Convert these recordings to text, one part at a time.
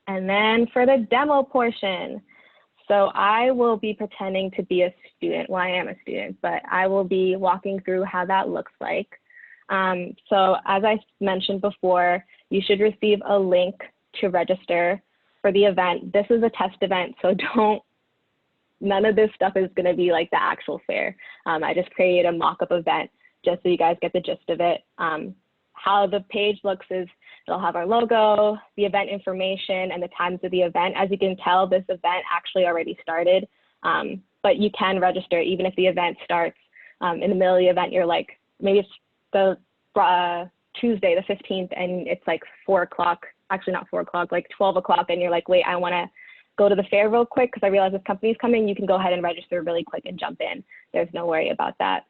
And then for the demo portion, so I will be pretending to be a student. Well, I am a student, but I will be walking through how that looks like. So as I mentioned before, you should receive a link to register for the event. This is a test event, so none of this stuff is gonna be like the actual fair. I just created a mock-up event just so you guys get the gist of it. How the page looks is it'll have our logo, the event information, and the times of the event. As you can tell, this event actually already started, but you can register even if the event starts in the middle of the event. You're like, maybe it's the Tuesday, the 15th, and it's like 4 o'clock, actually not 4 o'clock, like 12 o'clock, and you're like, wait, I wanna go to the fair real quick because I realize this company's coming. You can go ahead and register really quick and jump in. There's no worry about that.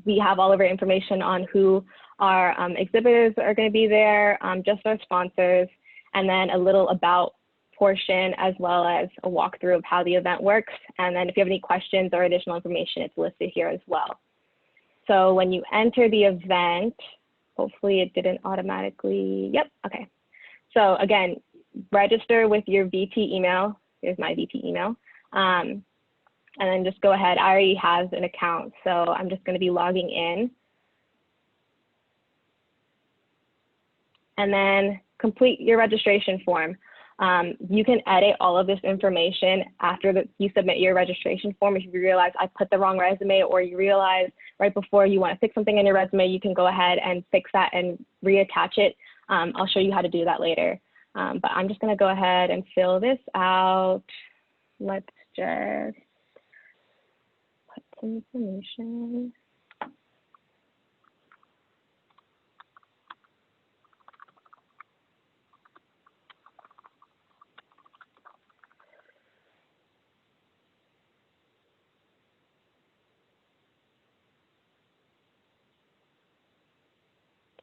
We have all of our information on who our exhibitors are going to be there, just our sponsors, and then a little about portion as well as a walkthrough of how the event works. And then if you have any questions or additional information, it's listed here as well. So when you enter the event, hopefully it didn't automatically, yep, okay. So again, register with your VP email. Here's my VP email. And then just go ahead. I already have an account, so I'm just going to be logging in. And then complete your registration form. You can edit all of this information after you submit your registration form. If you realize I put the wrong resume, or you realize right before you want to fix something in your resume, you can go ahead and fix that and reattach it. I'll show you how to do that later. But I'm just going to go ahead and fill this out. Let's just put some information.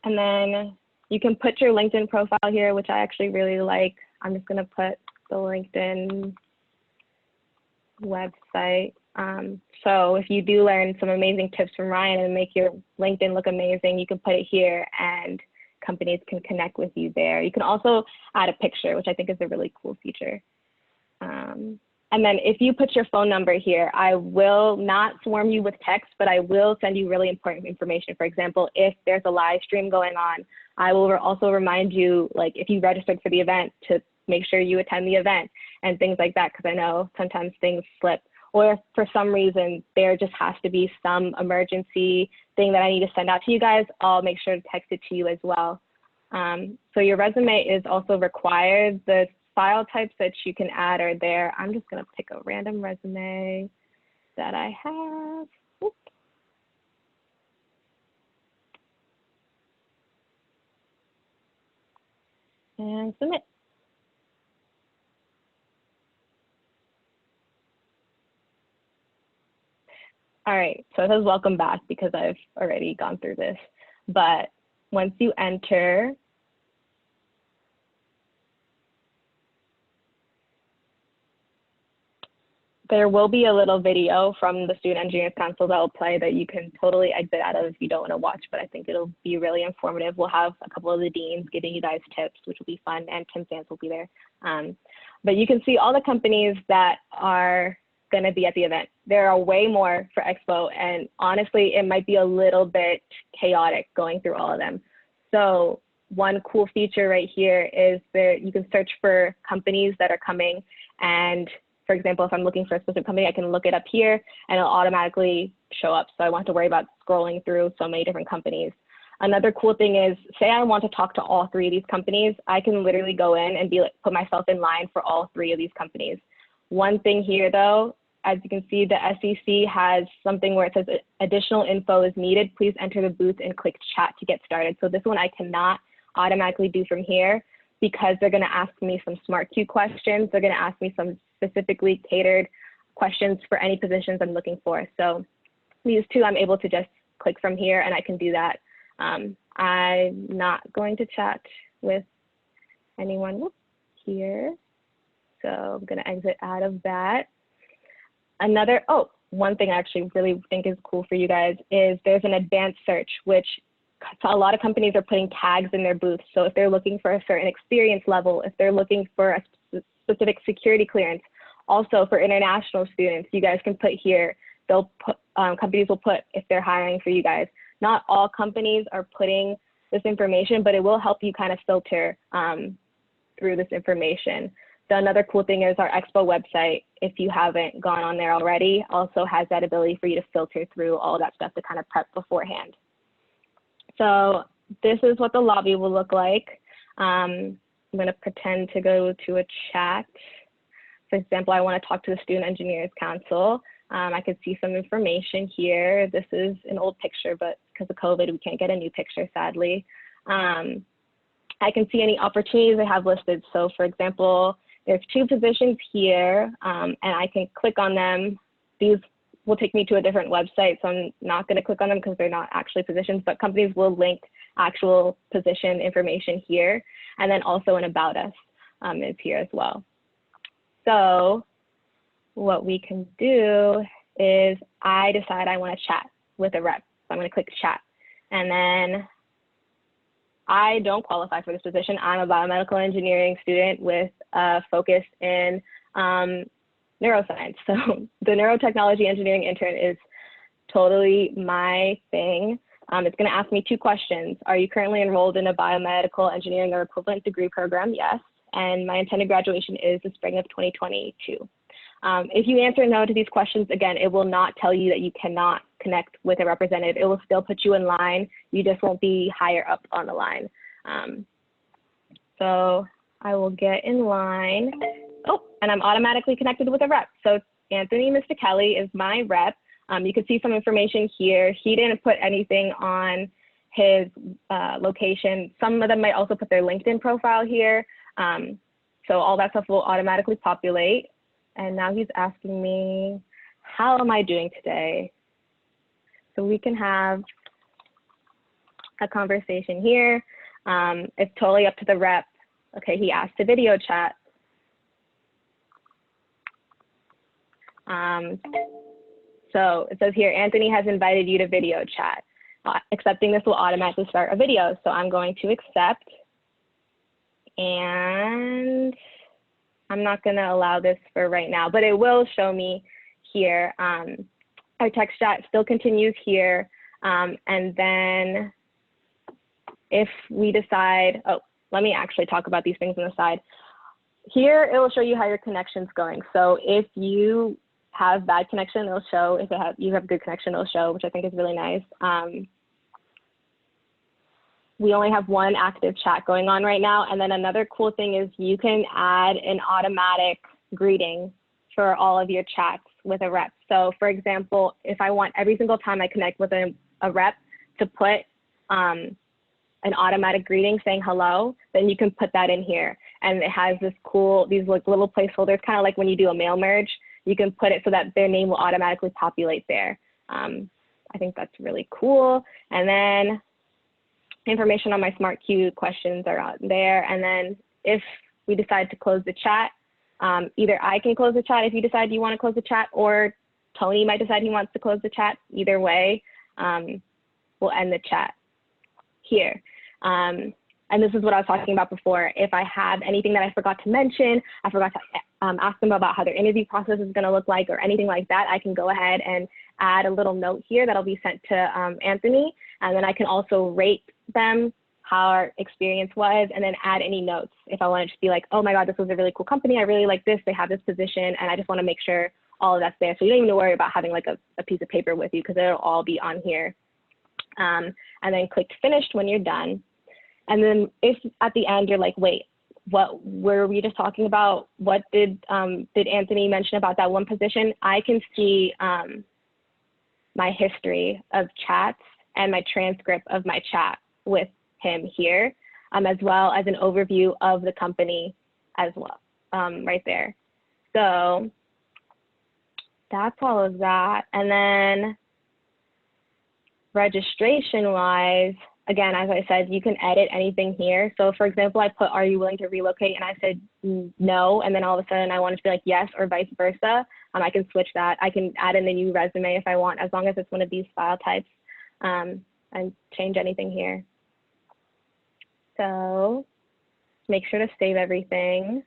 And then you can put your LinkedIn profile here, which I actually really like. I'm just going to put the LinkedIn website. So if you do learn some amazing tips from Ryan and make your LinkedIn look amazing, you can put it here and companies can connect with you there. You can also add a picture, which I think is a really cool feature. And then if you put your phone number here, I will not swarm you with text, but I will send you really important information. For example, if there's a live stream going on, I will also remind you, like if you registered for the event, to make sure you attend the event and things like that, because I know sometimes things slip. Or if for some reason there just has to be some emergency thing that I need to send out to you guys, I'll make sure to text it to you as well. So your resume is also required. The file types that you can add are there. I'm just gonna pick a random resume that I have. Oops. And submit. All right, so it says welcome back because I've already gone through this. But once you enter, there will be a little video from the Student Engineers Council that will play that you can totally exit out of if you don't want to watch, but I think it'll be really informative. We'll have a couple of the deans giving you guys tips, which will be fun, and Tim Sands will be there. But you can see all the companies that are going to be at the event. There are way more for Expo, and honestly, it might be a little bit chaotic going through all of them. So one cool feature right here is that you can search for companies that are coming, and for example, if I'm looking for a specific company, I can look it up here and it'll automatically show up. So I don't have to worry about scrolling through so many different companies. Another cool thing is, say I want to talk to all 3 of these companies, I can literally go in and put myself in line for all 3 of these companies. One thing here though, as you can see, the SEC has something where it says additional info is needed. Please enter the booth and click chat to get started. So this one I cannot automatically do from here because they're gonna ask me some smart Q questions. They're gonna ask me some specifically catered questions for any positions I'm looking for. So these 2, I'm able to just click from here and I can do that. I'm not going to chat with anyone here. So I'm gonna exit out of that. One thing I actually really think is cool for you guys is there's an advanced search, which a lot of companies are putting tags in their booths. So if they're looking for a certain experience level, if they're looking for a specific security clearance, also for international students, you guys can put here, they'll put, companies will put if they're hiring for you guys. Not all companies are putting this information, but it will help you kind of filter through this information. Another cool thing is our Expo website, if you haven't gone on there already, also has that ability for you to filter through all that stuff to kind of prep beforehand. So this is what the lobby will look like. I'm going to pretend to go to a chat. For example, I want to talk to the Student Engineers Council. I could see some information here. This is an old picture, but because of COVID, we can't get a new picture, sadly. I can see any opportunities they have listed. So for example, there's 2 positions here, and I can click on them. These will take me to a different website, so I'm not going to click on them because they're not actually positions, but companies will link actual position information here. And then also an About Us is here as well. So what we can do is I decide I want to chat with a rep. So I'm going to click chat. And then I don't qualify for this position. I'm a biomedical engineering student with a focus in neuroscience. So the neurotechnology engineering intern is totally my thing. It's going to ask me 2 questions. Are you currently enrolled in a biomedical engineering or equivalent degree program? Yes. And my intended graduation is the spring of 2022. If you answer no to these questions, again, it will not tell you that you cannot connect with a representative. It will still put you in line. You just won't be higher up on the line. So I will get in line. Oh, and I'm automatically connected with a rep. So Anthony Mr. Kelly is my rep. You can see some information here. He didn't put anything on his location. Some of them might also put their LinkedIn profile here. So all that stuff will automatically populate. And now he's asking me, how am I doing today? So we can have a conversation here. It's totally up to the rep. Okay, he asked to video chat. So it says here, Anthony has invited you to video chat. Accepting this will automatically start a video. So I'm going to accept. And I'm not going to allow this for right now, but it will show me here. Our text chat still continues here. And then if we decide, oh, let me actually talk about these things on the side. Here, it will show you how your connection's going. So if you have bad connection, it'll show. If you have good connection, it'll show, which I think is really nice. We only have 1 active chat going on right now. And then another cool thing is you can add an automatic greeting for all of your chats with a rep. So for example, if I want every single time I connect with a rep to put an automatic greeting saying hello, then you can put that in here. And it has this cool, these like little placeholders, kind of like when you do a mail merge, you can put it so that their name will automatically populate there. I think that's really cool. And then information on my smart queue questions are out there. And then if we decide to close the chat, either I can close the chat if you decide you want to close the chat, or Tony might decide he wants to close the chat. Either way, we'll end the chat here. And this is what I was talking about before. If I have anything that I forgot to mention, I forgot to ask them about how their interview process is going to look like or anything like that, I can go ahead and add a little note here that'll be sent to Anthony. And then I can also rate them how our experience was, and then add any notes. If I want to just be like, oh my God, this was a really cool company. I really like this. They have this position, and I just want to make sure all of that's there. So you don't even worry about having like a piece of paper with you, because it'll all be on here. And then click finished when you're done. And then if at the end you're like, wait, what were we just talking about? What did Anthony mention about that one position? I can see my history of chats and my transcript of my chat with him here, as well as an overview of the company as well, right there. So that's all of that. And then registration-wise, again, as I said, you can edit anything here. So for example, I put, are you willing to relocate? And I said no, and then all of a sudden I wanted to be like yes, or vice versa. I can switch that. I can add in a new resume if I want, as long as it's one of these file types. and change anything here. So make sure to save everything.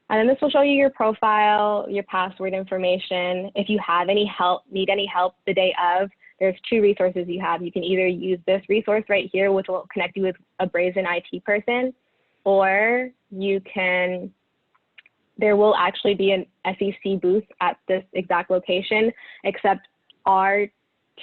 And then this will show you your profile, your password information. If you have any help, need any help the day of, there's 2 resources you have. You can either use this resource right here, which will connect you with a Brazen IT person, or you can, there will actually be an SEC booth at this exact location, except our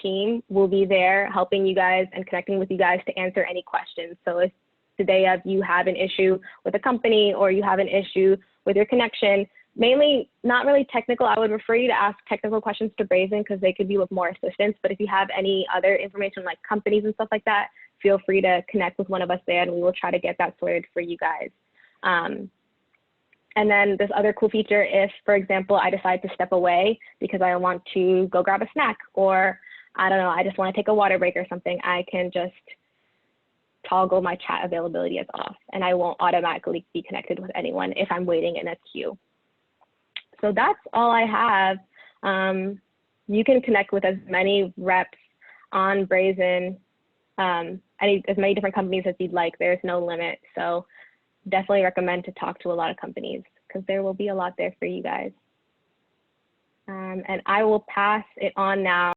team will be there helping you guys and connecting with you guys to answer any questions. So if the day of you have an issue with a company or you have an issue with your connection, mainly not really technical, I would refer you to ask technical questions to Brazen because they could be with more assistance. But if you have any other information like companies and stuff like that, feel free to connect with one of us there and we will try to get that sorted for you guys. And then this other cool feature, if, for example, I decide to step away because I want to go grab a snack, or I don't know, I just want to take a water break or something, I can just toggle my chat availability as off and I won't automatically be connected with anyone if I'm waiting in a queue. So that's all I have. You can connect with as many reps on Brazen, as many different companies as you'd like. There's no limit. So definitely recommend to talk to a lot of companies because there will be a lot there for you guys. And I will pass it on now.